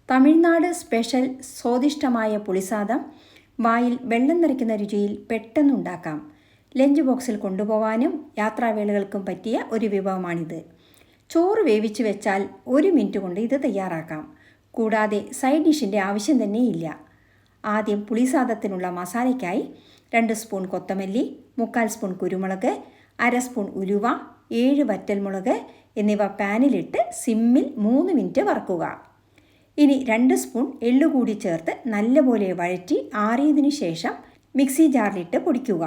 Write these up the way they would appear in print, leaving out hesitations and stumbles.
Tamil Nadu special സ്വാദിഷ്ടമായ പുളിസാദം വായിൽ വെള്ളം നിറയ്ക്കുന്ന രുചിയിൽ പെട്ടെന്നുണ്ടാക്കാം. ലഞ്ച് ബോക്സിൽ കൊണ്ടുപോകാനും യാത്രാവേളകൾക്കും പറ്റിയ ഒരു വിഭവമാണിത്. ചോറ് വേവിച്ച് വെച്ചാൽ 1 മിനിറ്റ് കൊണ്ട് ഇത് തയ്യാറാക്കാം. കൂടാതെ സൈഡ് ഡിഷിൻ്റെ ആവശ്യം തന്നെയില്ല. ആദ്യം പുളിസാദത്തിനുള്ള മസാലയ്ക്കായി 2 സ്പൂൺ കൊത്തമല്ലി, 3/4 സ്പൂൺ കുരുമുളക്, 1/2 സ്പൂൺ ഉലുവ, 7 വറ്റൽമുളക് എന്നിവ പാനിലിട്ട് സിമ്മിൽ 3 മിനിറ്റ് വറക്കുക. ഇനി 2 സ്പൂൺ എള്ളു കൂടി ചേർത്ത് നല്ലപോലെ വഴറ്റി ആറിയതിനു ശേഷം മിക്സി ജാറിലിട്ട് പൊടിക്കുക.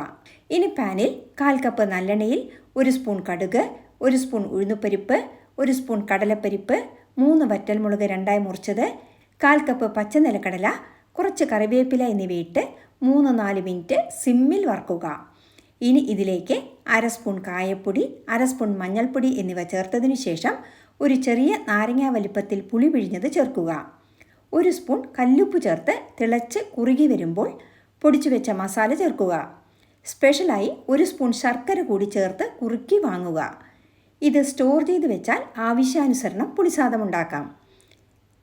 ഇനി പാനിൽ 1/4 കപ്പ് നല്ലെണ്ണയിൽ 1 സ്പൂൺ കടുക്, 1 സ്പൂൺ ഉഴുന്നുപരിപ്പ്, 1 സ്പൂൺ കടലപ്പരിപ്പ്, 3 വറ്റൽമുളക് 2ആയി മുറിച്ചത്, 1/4 കപ്പ് പച്ചനിലക്കടല, കുറച്ച് കറിവേപ്പില എന്നിവയിട്ട് 3-4 മിനിറ്റ് സിമ്മിൽ വറക്കുക. ഇനി ഇതിലേക്ക് 1/2 സ്പൂൺ കായപ്പൊടി, 1/2 സ്പൂൺ മഞ്ഞൾപ്പൊടി എന്നിവ ചേർത്തതിനു ശേഷം ഒരു ചെറിയ നാരങ്ങ വലിപ്പത്തിൽ പുളി പിഴിഞ്ഞത് ചേർക്കുക. 1 സ്പൂൺ കല്ലുപ്പ് ചേർത്ത് തിളച്ച് കുറുകി വരുമ്പോൾ പൊടിച്ചു വെച്ച മസാല ചേർക്കുക. സ്പെഷ്യലായി 1 സ്പൂൺ ശർക്കര കൂടി ചേർത്ത് കുറുക്കി വാങ്ങുക. ഇത് സ്റ്റോർ ചെയ്ത് വെച്ചാൽ ആവശ്യാനുസരണം പുളിസാദം ഉണ്ടാക്കാം.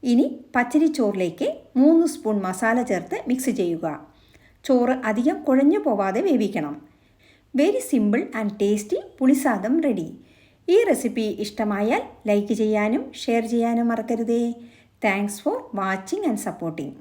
ഇനി പച്ചരിച്ചോറിലേക്ക് 3 സ്പൂൺ മസാല ചേർത്ത് മിക്സ് ചെയ്യുക. ചോറ് അധികം കുഴഞ്ഞു പോവാതെ വേവിക്കണം. Very simple and tasty pulisadam ready. ഈ റെസിപ്പി ഇഷ്ടമായാൽ ലൈക്ക് ചെയ്യാനും ഷെയർ ചെയ്യാനും മറക്കരുതേ. Thanks for watching and supporting.